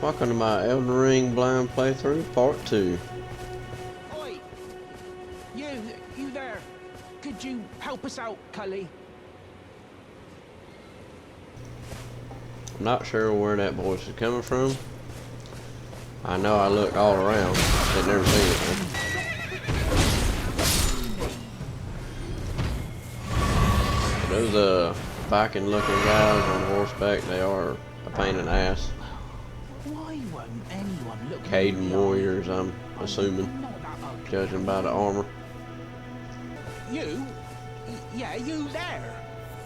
Welcome to my Elden Ring blind playthrough, part 2. Oi! You there? Could you help us out, Cully? I'm not sure where that voice is coming from. I know I looked all around, but never seen it before. Those Viking looking guys on horseback, they are a pain in the ass. Why won't anyone look Caden warriors, I'm assuming, judging by the armor. Yeah, you there?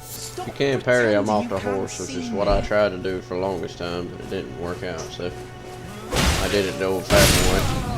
Stop You can parry them off the pretending you horse, can't which is see what me. I tried to do for the longest time, but it didn't work out, so I did it the old-fashioned way.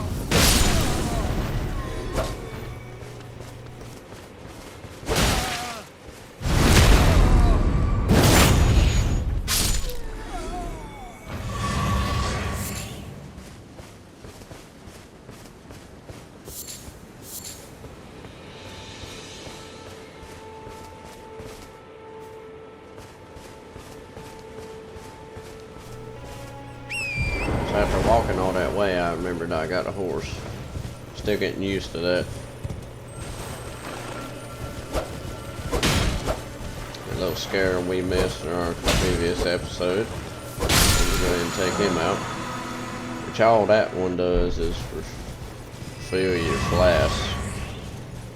So after walking all that way, I remembered I got a horse. Still getting used to that. A little scare we missed in our previous episode. I'm gonna go ahead and take him out. Which all that one does is refill your flasks.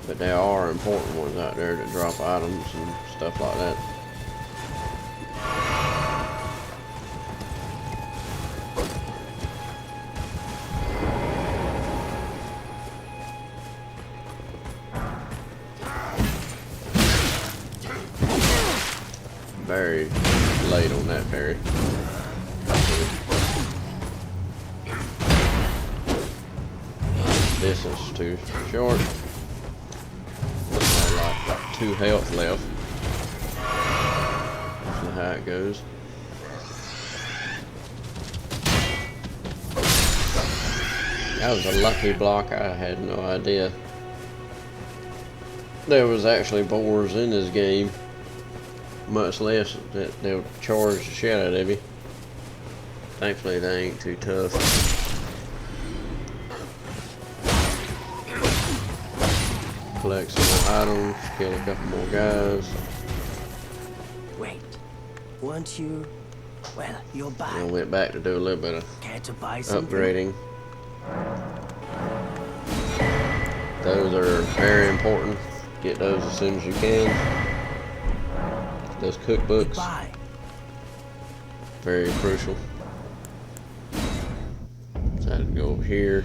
But there are important ones out there that drop items and stuff like that. Very late on that parry. Distance too short. Like 2 health left. That's how it goes. That was a lucky block. I had no idea there was actually boars in this game. Much less that they'll charge the shit out of you. Thankfully they ain't too tough. Collect some more items, kill a couple more guys. Wait, weren't you? Well, you're back. And went back to do a little bit of Care to buy something? upgrading. Those are very important. Get those as soon as you can. Those cookbooks, Goodbye. very crucial. So I had to go over here.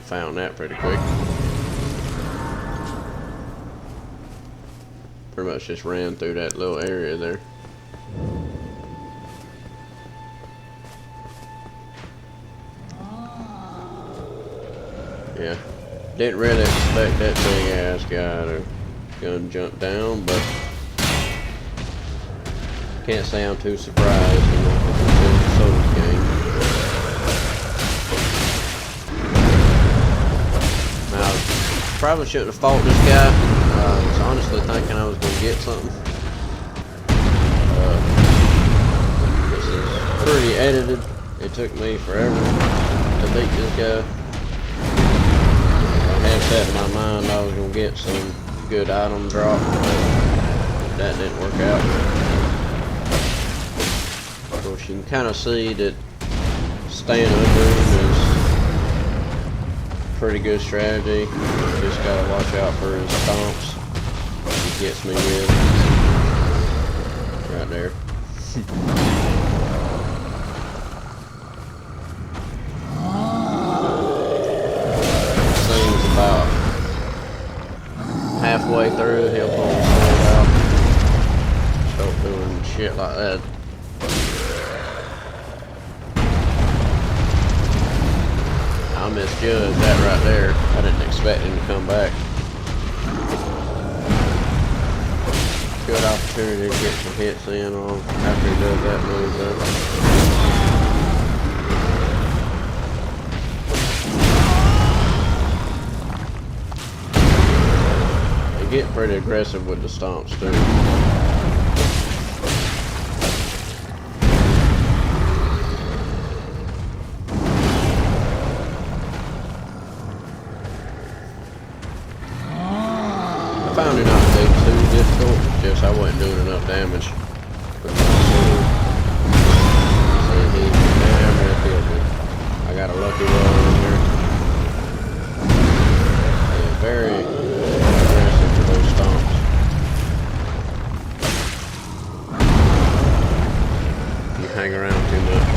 Found that pretty quick. Pretty much just ran through that little area there. Yeah. Didn't really expect that big ass guy to gun jump down, but can't say I'm too surprised, you know, it's a Souls game. Now, I probably shouldn't have fought this guy. I was honestly thinking I was going to get something. This is pretty edited. It took me forever to beat this guy. I had set in my mind I was going to get some good item drop, but that didn't work out. Of course, you can kind of see that staying under him is pretty good strategy. You just gotta watch out for his stomps. He gets me with right there. About halfway through, he'll pull his sword out, start doing shit like that. I misjudged that right there. I didn't expect him to come back. Good opportunity to get some hits in on after he does that move though. Get pretty aggressive with the stomps too. damage. With my sword. See, he damn near killed me. I got a lucky roll in here. Yeah, very aggressive for those stomps. You hang around too much.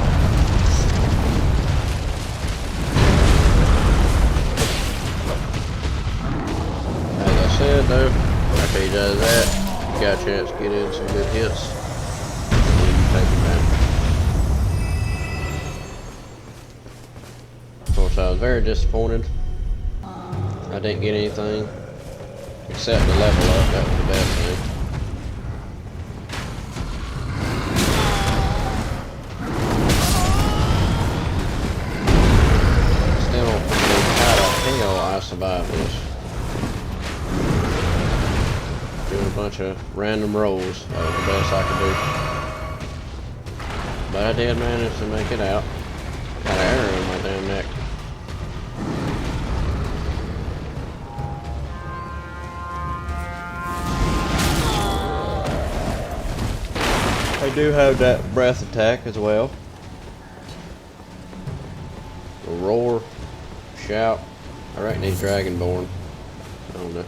As I said though, after he does that, you got a chance to get in some good hits. And then you take him down. Of course, I was very disappointed. I didn't get anything except the level up. That was the best thing. Still don't know how the hell I survived this. Doing a bunch of random rolls. That was the best I could do. But I did manage to make it out. Got an arrow in my damn neck. I do have that breath attack as well. A roar, shout. I reckon he's dragonborn. I don't know.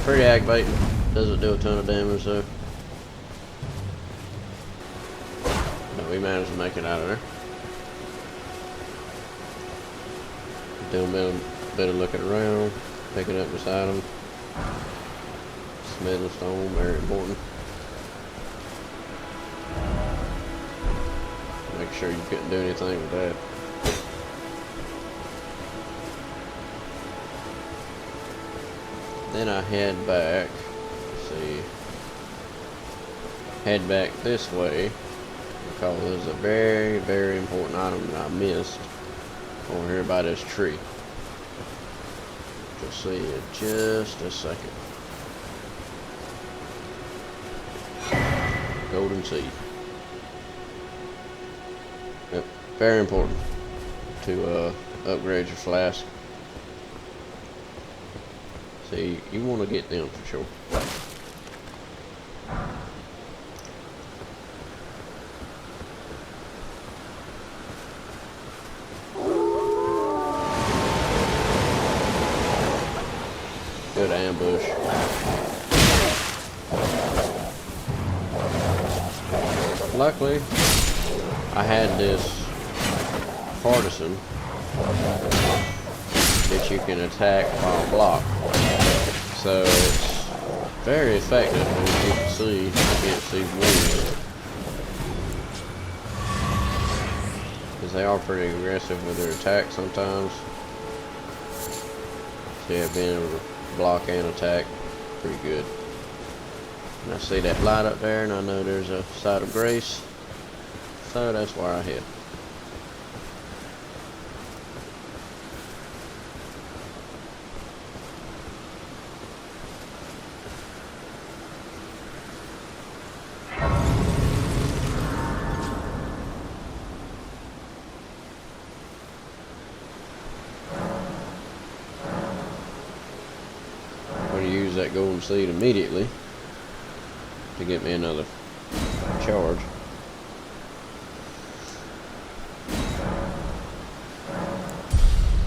Pretty aggravating. Doesn't do a ton of damage though. But we managed to make it out of there. Doing a bit of looking around, picking up beside him. Smithing stone, very important. Make sure you couldn't do anything with that. Then I head back. Let's see. Head back this way because there's a very, very important item that I missed over here by this tree. You'll see in just a second. Golden seed. Yep, very important to upgrade your flask. See, you want to get them for sure. Good ambush. Luckily, I had this partisan that you can attack while blocked. So it's very effective, as you can see against these wolves. Because they are pretty aggressive with their attack sometimes. So yeah, being able to block and attack, pretty good. And I see that light up there, and I know there's a site of grace, so that's where I head. I'm going to use that golden seed immediately to get me another charge.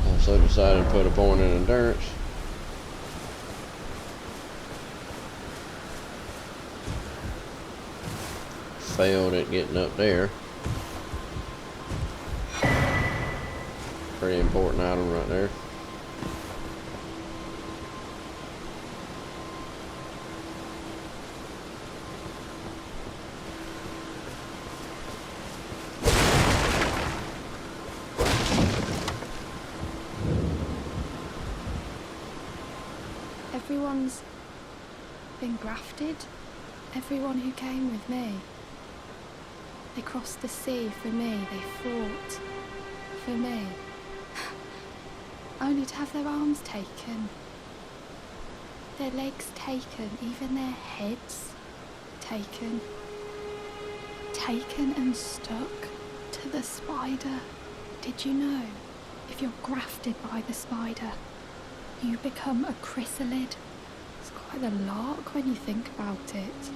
Also decided to put a point in endurance. Failed at getting up there. Pretty important item right there. Everyone's been grafted. Everyone who came with me. They crossed the sea for me. They fought for me. Only to have their arms taken. Their legs taken. Even their heads taken. Taken and stuck to the spider. Did you know? If you're grafted by the spider, you become a chrysalid. It's for the lark when you think about it.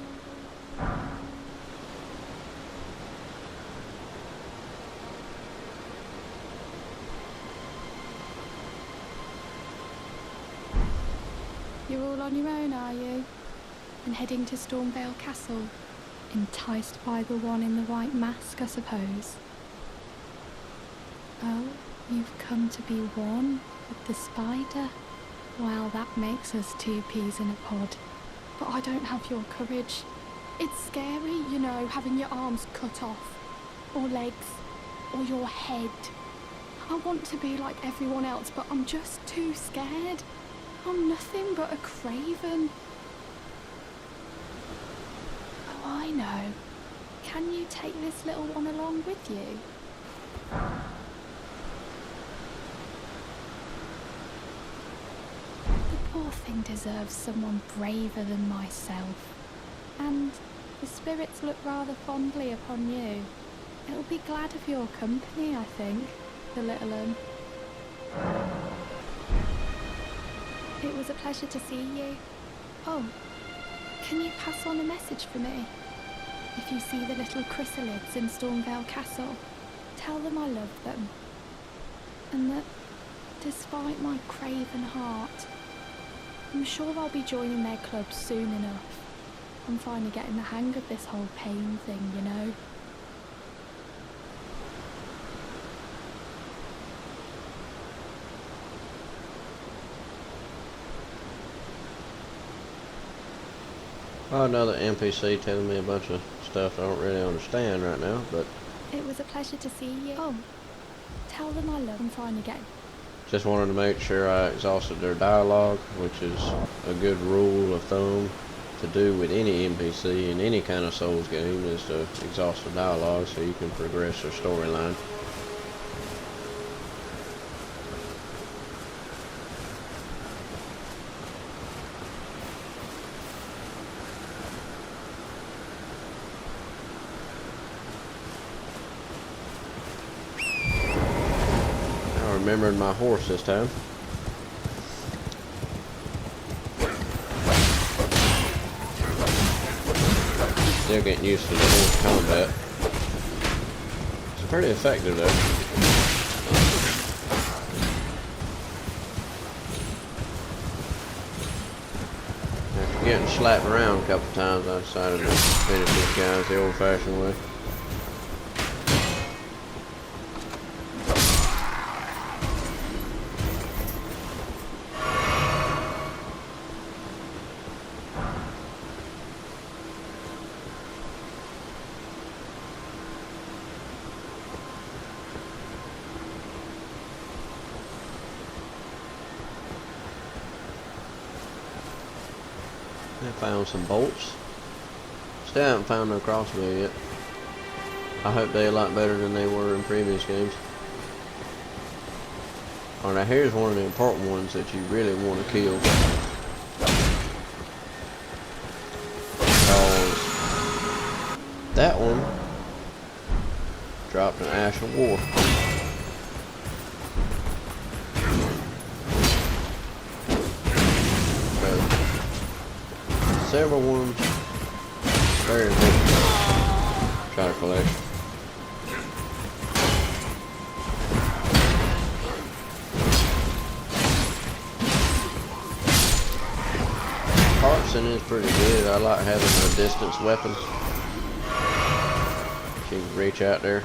You're all on your own, are you? And heading to Stormvale Castle? Enticed by the one in the white mask, I suppose. Oh, you've come to be one with the spider? Well, that makes us two peas in a pod. But I don't have your courage. It's scary, you know, having your arms cut off. Or legs. Or your head. I want to be like everyone else, but I'm just too scared. I'm nothing but a craven. Oh, I know. Can you take this little one along with you? The poor thing deserves someone braver than myself. And the spirits look rather fondly upon you. It'll be glad of your company, I think, the little un. It was a pleasure to see you. Oh, can you pass on a message for me? If you see the little chrysalids in Stormvale Castle, tell them I love them. And that, despite my craven heart, I'm sure I'll be joining their club soon enough. I'm finally getting the hang of this whole pain thing, you know. Another NPC telling me a bunch of stuff I don't really understand right now, but... It was a pleasure to see you. Oh, tell them I love them. Finally getting... Just wanted to make sure I exhausted their dialogue, which is a good rule of thumb to do with any NPC in any kind of Souls game, is to exhaust the dialogue so you can progress their storyline. Remembered my horse this time. Still getting used to the horse combat. It's pretty effective though. After getting slapped around a couple times, I decided to finish these guys the old-fashioned way. I found some bolts. Still haven't found no crossbow yet. I hope they're a lot better than they were in previous games. Alright, here's one of the important ones that you really want to kill. Because that one dropped an Ash of War. Several ones, very important. Try to collect. Hartson is pretty good. I like having a distance weapon. She can reach out there.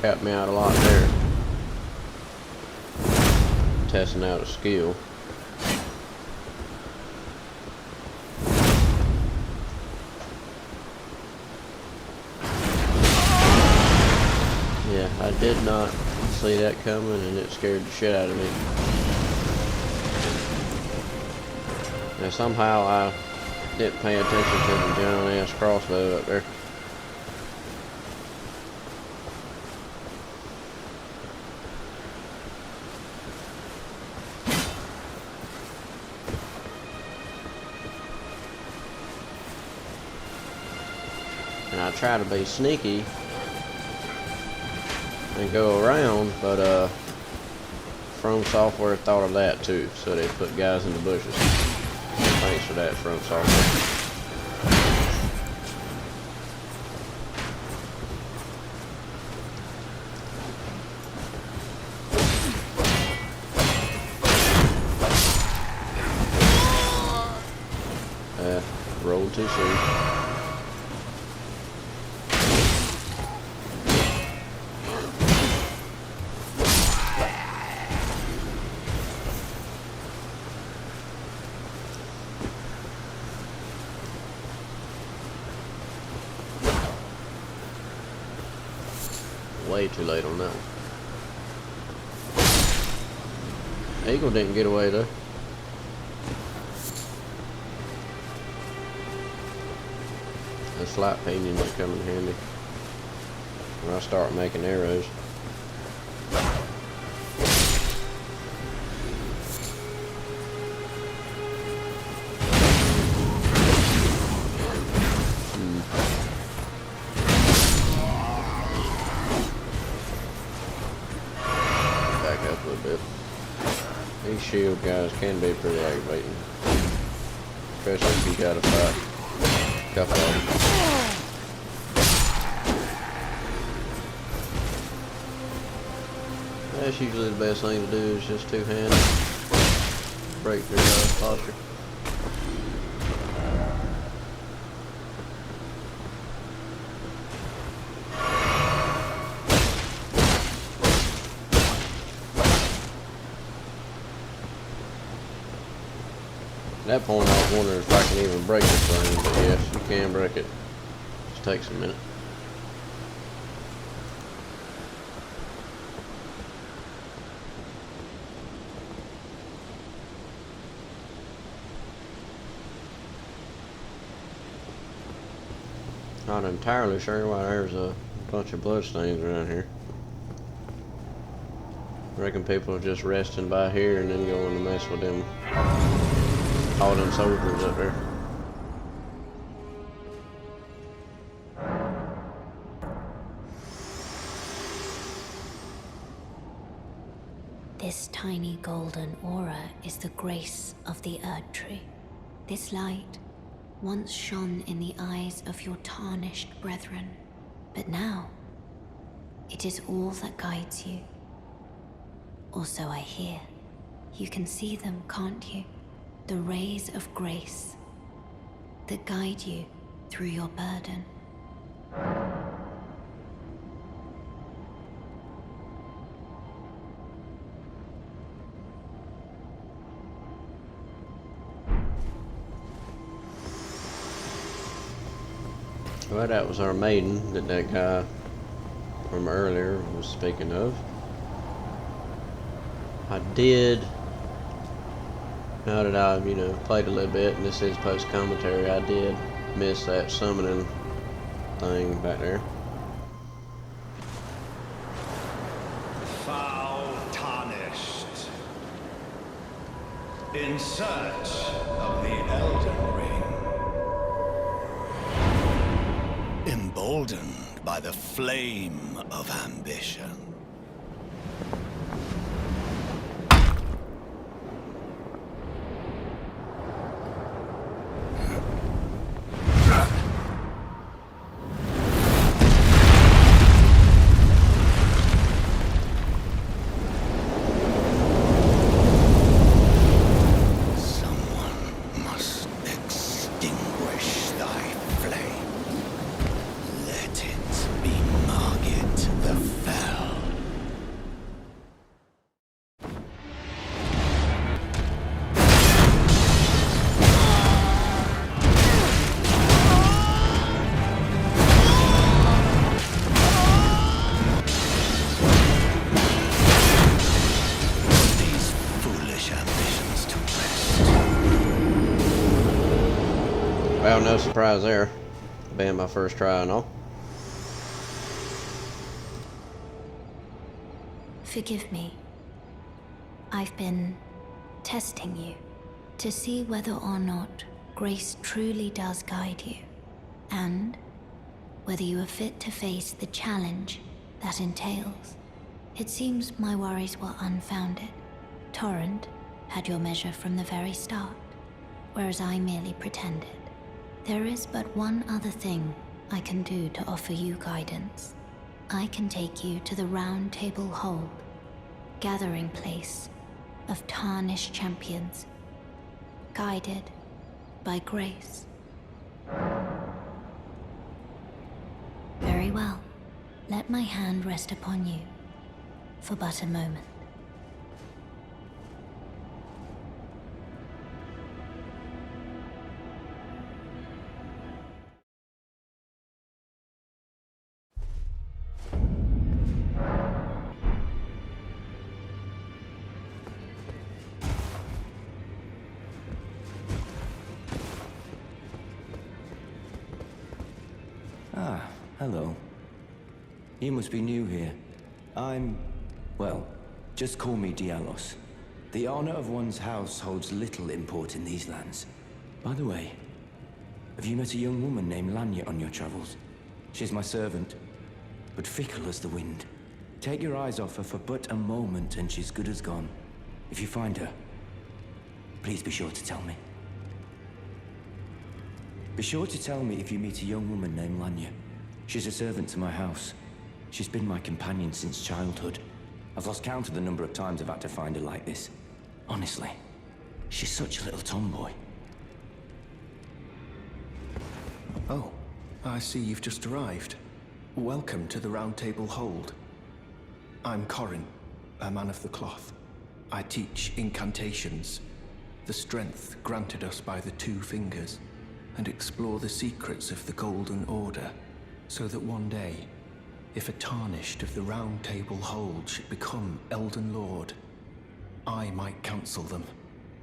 Helped me out a lot there. Testing out a skill. Yeah, I did not see that coming, and it scared the shit out of me. Now somehow I didn't pay attention to the giant ass crossbow up there. And I try to be sneaky and go around, but From Software thought of that too, so they put guys in the bushes. Thanks for that, From Software. Rolled too soon. Way too late on that one. Eagle didn't get away though. This light pinion might come in handy when I start making arrows. Back up a little bit. These shield guys can be pretty aggravating, especially if you gotta fight. Couple of them. That's usually the best thing to do is just two-handed. Break their posture. At that point I was wondering if I can even break this thing, but yes, you can break it. Just takes a minute. Not entirely sure why there's a bunch of bloodstains around here. I reckon people are just resting by here and then going to mess with them. All them soldiers up there. This tiny golden aura is the grace of the Erd Tree. This light once shone in the eyes of your tarnished brethren, but now it is all that guides you. Or so I hear. You can see them, can't you? The rays of grace that guide you through your burden. Well, that was our maiden that guy from earlier was speaking of. I did, now that I've, played a little bit, and this is post-commentary, I did miss that summoning thing back there. Foul tarnished. In search of the Elden Ring. Emboldened by the flame of ambition. Well, no surprise there. Being my first try and all. Forgive me. I've been testing you to see whether or not grace truly does guide you, and whether you are fit to face the challenge that entails. It seems my worries were unfounded. Torrent had your measure from the very start, whereas I merely pretended. There is but one other thing I can do to offer you guidance. I can take you to the Round Table Hold, gathering place of tarnished champions, guided by grace. Very well. Let my hand rest upon you for but a moment. Ah, hello. You must be new here. Well, just call me Dialos. The honor of one's house holds little import in these lands. By the way, have you met a young woman named Lanya on your travels? She's my servant, but fickle as the wind. Take your eyes off her for but a moment and she's good as gone. If you find her, please be sure to tell me. Be sure to tell me if you meet a young woman named Lanya. She's a servant to my house. She's been my companion since childhood. I've lost count of the number of times I've had to find her like this. Honestly, she's such a little tomboy. Oh, I see you've just arrived. Welcome to the Round Table Hold. I'm Corin, a man of the cloth. I teach incantations, the strength granted us by the Two Fingers, and explore the secrets of the Golden Order, so that one day, if a tarnished of the Round Table Hold should become Elden Lord, I might counsel them,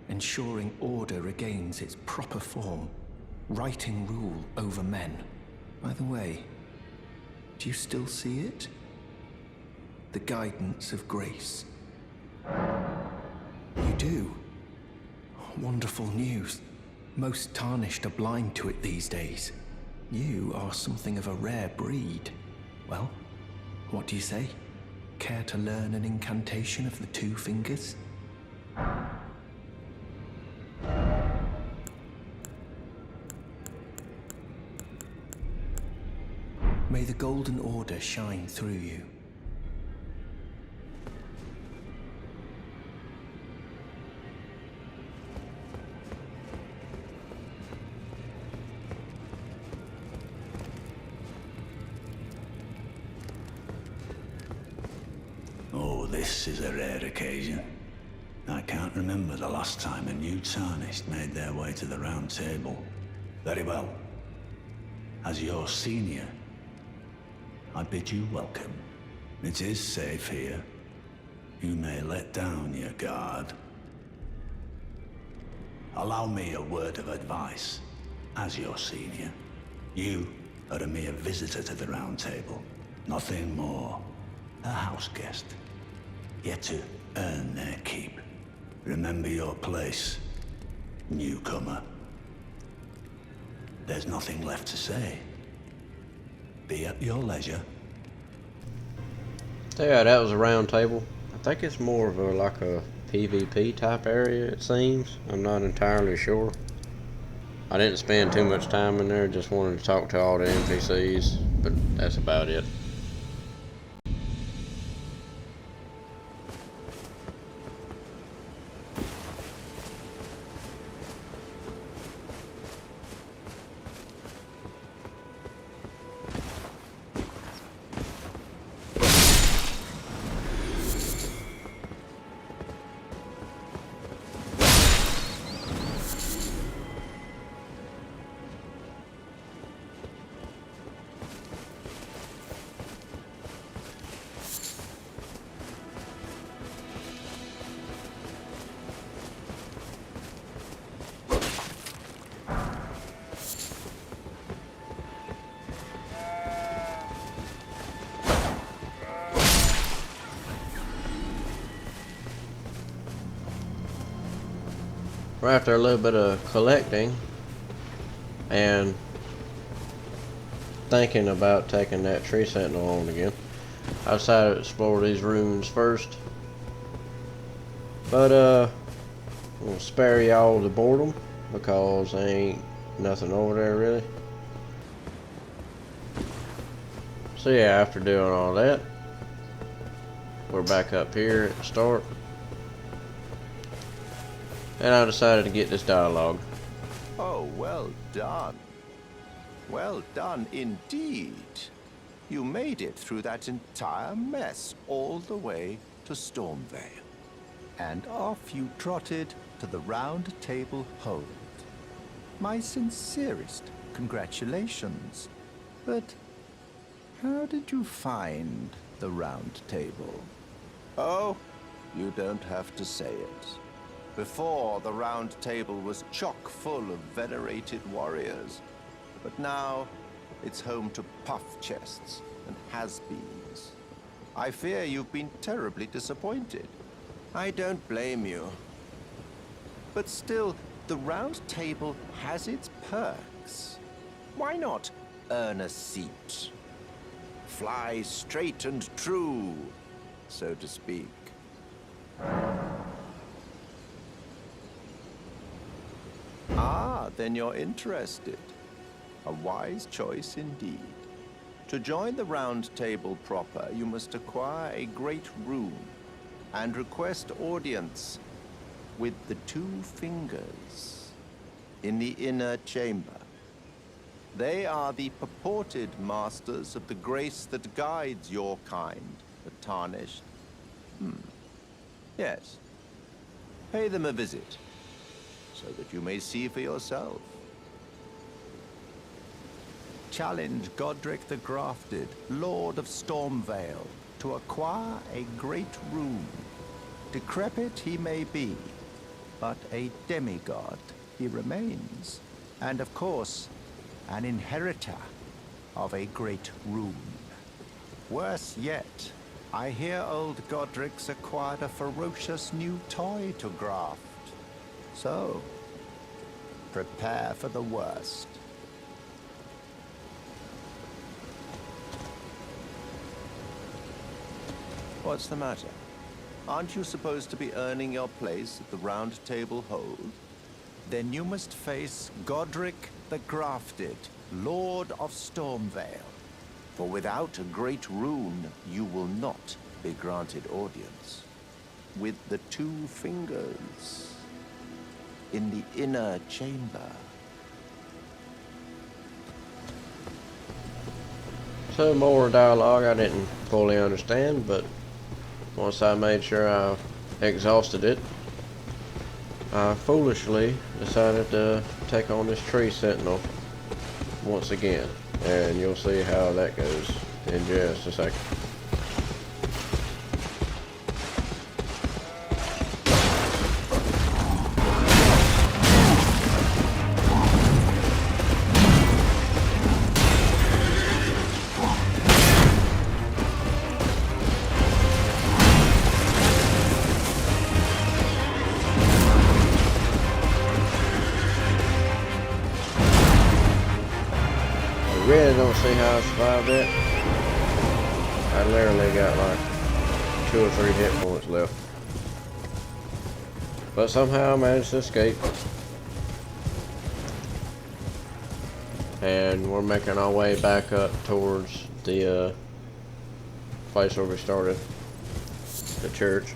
ensuring order regains its proper form, righting rule over men. By the way, do you still see it? The guidance of grace. You do? Wonderful news. Most tarnished are blind to it these days. You are something of a rare breed. Well, what do you say? Care to learn an incantation of the Two Fingers? May the Golden Order shine through you. Oh, this is a rare occasion. I can't remember the last time a new tarnished made their way to the Round Table. Very well. As your senior, I bid you welcome. It is safe here. You may let down your guard. Allow me a word of advice. As your senior, you are a mere visitor to the Round Table. Nothing more. A house guest. Yet to earn their keep. Remember your place, newcomer. There's nothing left to say. Be at your leisure. Yeah, that was a round table. I think it's more of like a PvP type area, it seems. I'm not entirely sure. I didn't spend too much time in there, just wanted to talk to all the NPCs, but that's about it. After a little bit of collecting and thinking about taking that tree sentinel on again, I decided to explore these ruins first. But we'll spare y'all the boredom because there ain't nothing over there really. So yeah, after doing all that, we're back up here at the start. And I decided to get this dialogue. Oh, well done. Well done indeed. You made it through that entire mess all the way to Stormvale. And off you trotted to the Round Table Hold. My sincerest congratulations. But how did you find the Round Table? Oh, you don't have to say it. Before, the Round Table was chock full of venerated warriors. But now, it's home to puff chests and has-beens. I fear you've been terribly disappointed. I don't blame you. But still, the Round Table has its perks. Why not earn a seat? Fly straight and true, so to speak. Ah, then you're interested. A wise choice indeed. To join the Round Table proper, you must acquire a great rune and request audience with the two fingers in the inner chamber. They are the purported masters of the grace that guides your kind, the Tarnished. Yes. Pay them a visit, so that you may see for yourself. Challenge Godric the Grafted, Lord of Stormvale, to acquire a great rune. Decrepit he may be, but a demigod he remains. And of course, an inheritor of a great rune. Worse yet, I hear old Godric's acquired a ferocious new toy to graft. So, prepare for the worst. What's the matter? Aren't you supposed to be earning your place at the Round Table Hold? Then you must face Godric the Grafted, Lord of Stormvale. For without a great rune, you will not be granted audience. With the two fingers in the inner chamber. Some more dialogue I didn't fully understand, but once I made sure I exhausted it, I foolishly decided to take on this tree sentinel once again, and you'll see how that goes in just a second. Really don't see how I survived that. I literally got like 2 or 3 hit points left. But somehow I managed to escape. And we're making our way back up towards the place where we started, the church.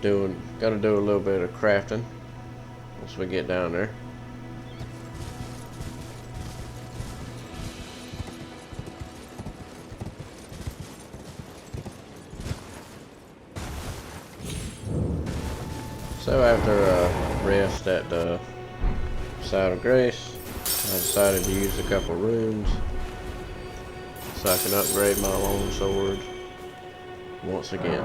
Gotta do a little bit of crafting once we get down there. So after a rest at the Side of Grace, I decided to use a couple runes so I can upgrade my long sword once again.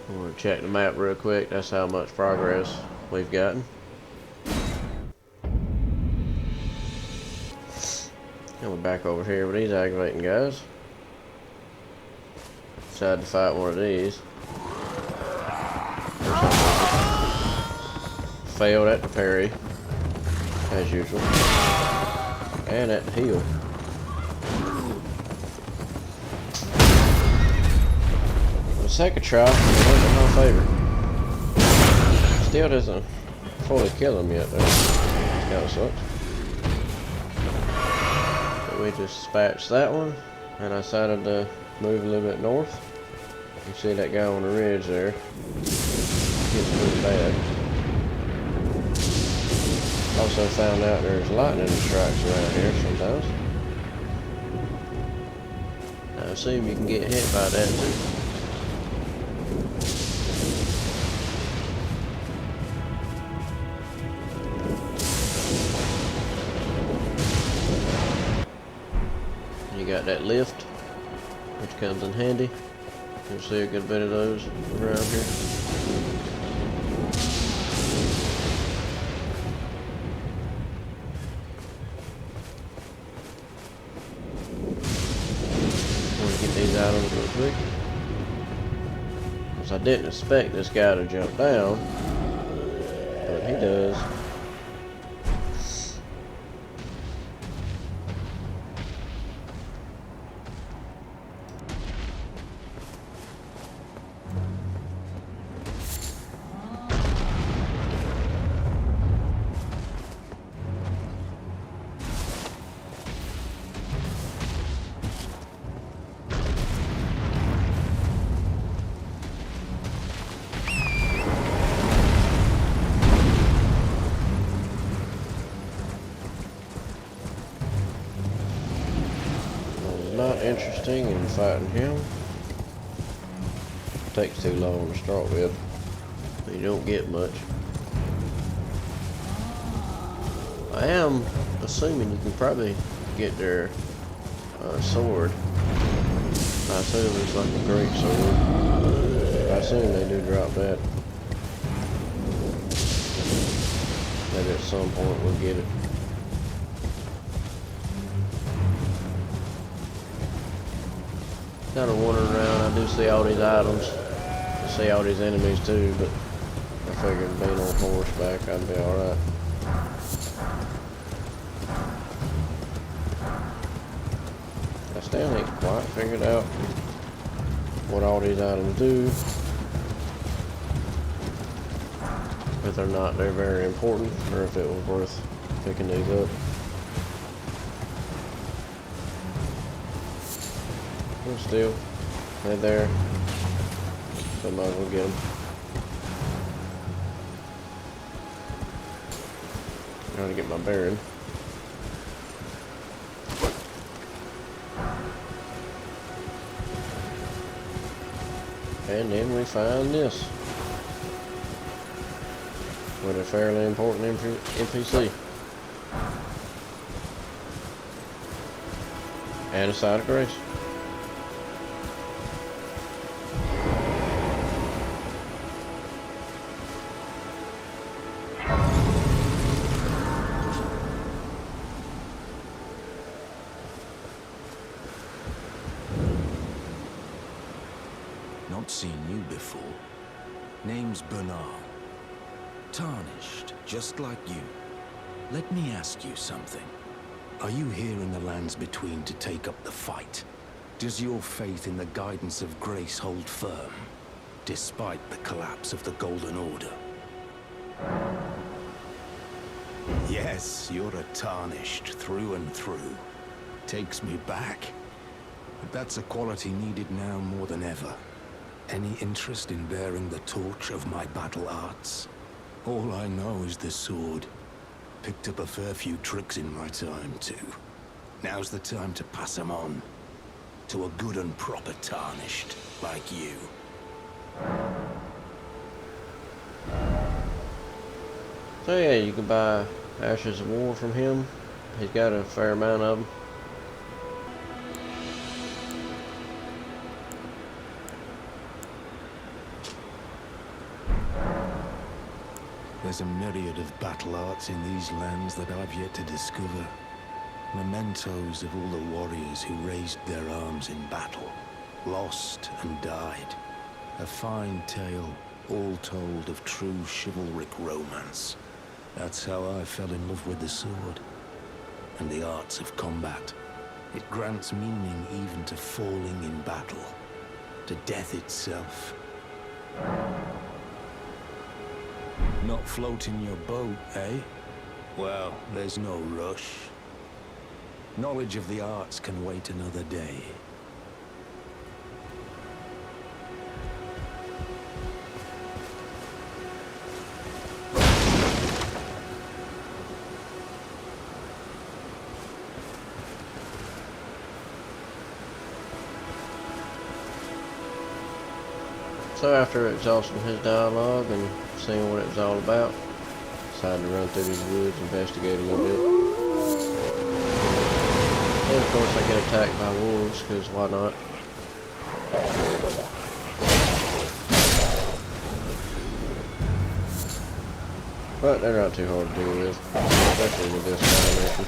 I'm going to check the map real quick. That's how much progress we've gotten. And we're back over here with these aggravating guys. Decided to fight one of these. Failed at the parry, as usual. And at the hill. The second try wasn't my favorite. Still doesn't fully kill him yet though. Kind of sucks. So we just dispatched that one, and I decided to move a little bit north. You see that guy on the ridge there. Gets pretty bad. Also found out there's lightning strikes around here sometimes. I assume you can get hit by that too. You got that lift, which comes in handy. You'll see a good bit of those around here. These items real quick, because I didn't expect this guy to jump down, but he does. Not interesting in fighting him. Takes too long to start with. You don't get much. I am assuming you can probably get their sword. I assume it's like a great sword. I assume they do drop that. Maybe at some point we'll get it. Kind of wandering around, I do see all these items. I see all these enemies too, but I figured being on horseback I'd be alright. I still ain't quite figured out what all these items do. Whether or not they're very important, or if it was worth picking these up. But still, they're there. So I might as well get them. Trying to get my bearing. And then we find this. With a fairly important NPC. And a side of grace. Not seen you before. Name's Bernard. Tarnished, just like you. Let me ask you something. Are you here in the lands between to take up the fight? Does your faith in the guidance of grace hold firm, despite the collapse of the Golden Order? Yes, you're a Tarnished through and through. Takes me back. But that's a quality needed now more than ever. Any interest in bearing the torch of my battle arts? All I know is the sword. Picked up a fair few tricks in my time, too. Now's the time to pass them on. To a good and proper Tarnished, like you. So yeah, you can buy Ashes of War from him. He's got a fair amount of them. There's a myriad of battle arts in these lands that I've yet to discover. Mementos of all the warriors who raised their arms in battle, lost and died. A fine tale, all told of true chivalric romance. That's how I fell in love with the sword. and the arts of combat. It grants meaning even to falling in battle, to death itself. Not floating your boat, eh? Well, there's no rush. Knowledge of the arts can wait another day. So after exhausting his dialogue and seeing what it was all about, decided to run through these woods, investigate a little bit. And of course I get attacked by wolves, because why not? But they're not too hard to deal with, especially with this kind of mission.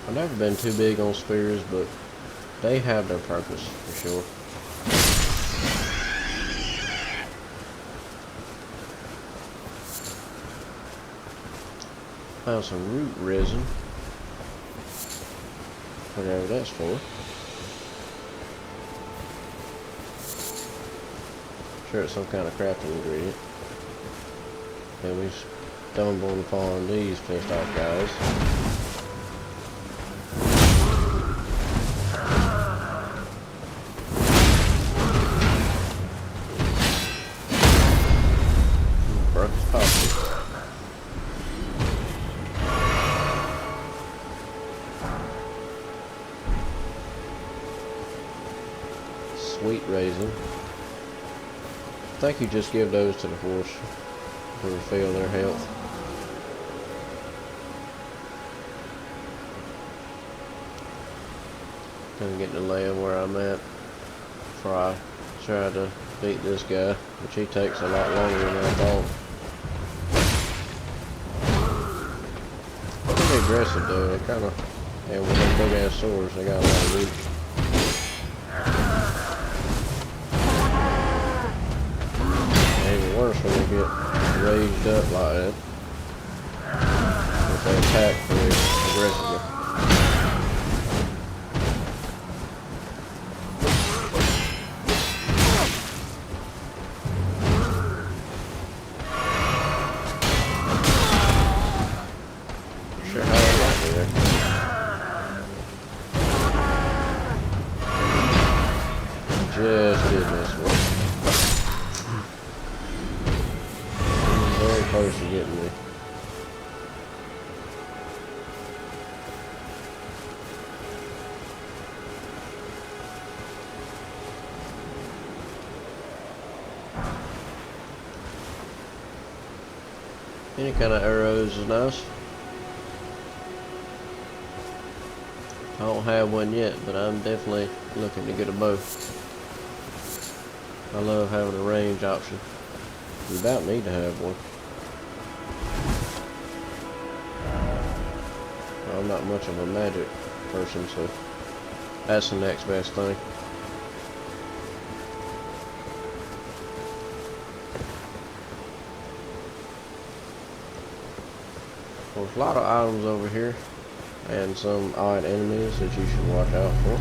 I've never been too big on spears, but they have their purpose, for sure. Found some root resin. Whatever that's for. Sure it's some kind of crafting ingredient. And we stumbled upon these pissed off guys. Sweet raisin. I think you just give those to the horse to refill their health. Kind of getting the lay of where I'm at before I try to beat this guy, which he takes a lot longer than I thought. Pretty aggressive though. They kind of, yeah, with those big ass swords, they got a lot of reach. Worse when they get raised up like that. If they attack very aggressively. Sure how I got me there. Just did this one. Very close to getting me. Any kind of arrows is nice. I don't have one yet, but I'm definitely looking to get a bow. I love having a range option. You about need to have one. I'm not much of a magic person, so that's the next best thing. Well, there's a lot of items over here, and some odd enemies that you should watch out for.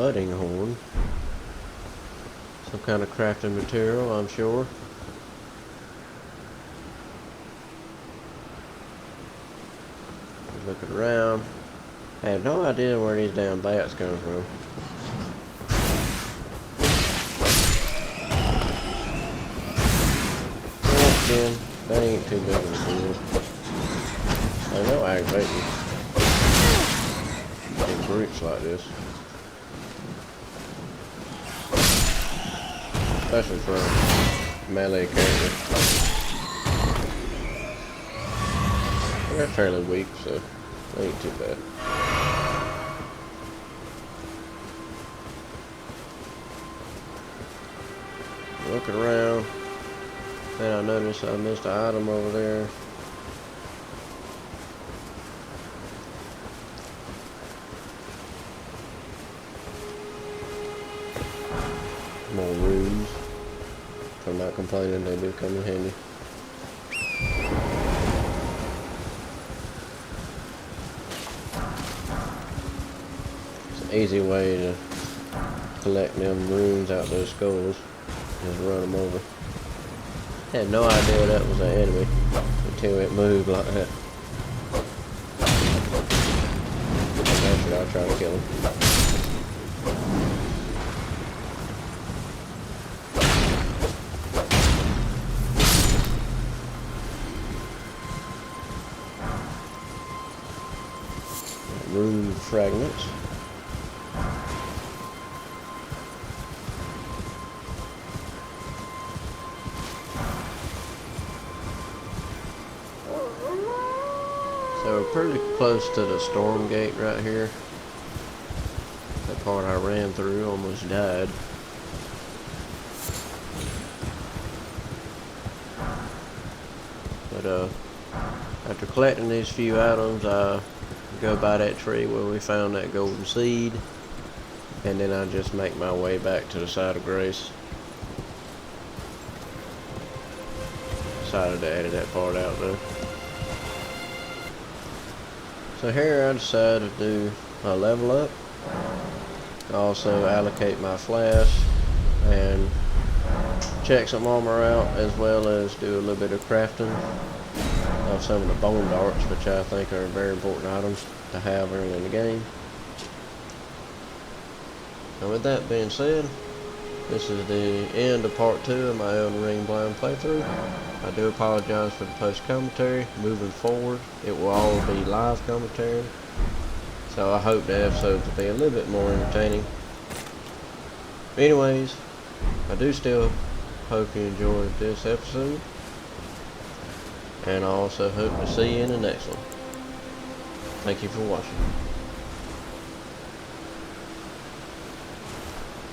budding horn. Some kind of crafting material, I'm sure. Looking around. I have no idea where these damn bats come from. Once again, that ain't too big of a deal. I know aggravating in groups like this. Especially for a melee character. They're fairly weak, so they ain't too bad. Looking around, then I noticed I missed an item over there. More runes. If I'm not complaining, they do come in handy. It's an easy way to collect them runes out those skulls. Just run them over. Had no idea that was an enemy until it moved like that. Eventually I'll try to kill him. Rune fragments. So we're pretty close to the Stormgate right here. That part I ran through, almost died. But after collecting these few items, I go by that tree where we found that golden seed, and then I just make my way back to the side of grace. Decided to edit that part out though. So here I decided to do a level up, also allocate my flask and check some armor out, as well as do a little bit of crafting of some of the bone darts, which I think are very important items to have early in the game. And with that being said, this is the end of part 2 of my Elden Ring blind playthrough. I do apologize for the post commentary. Moving forward, it will all be live commentary, so I hope the episodes will be a little bit more entertaining. Anyways, I do still hope you enjoyed this episode, and I also hope to see you in the next one. Thank you for watching.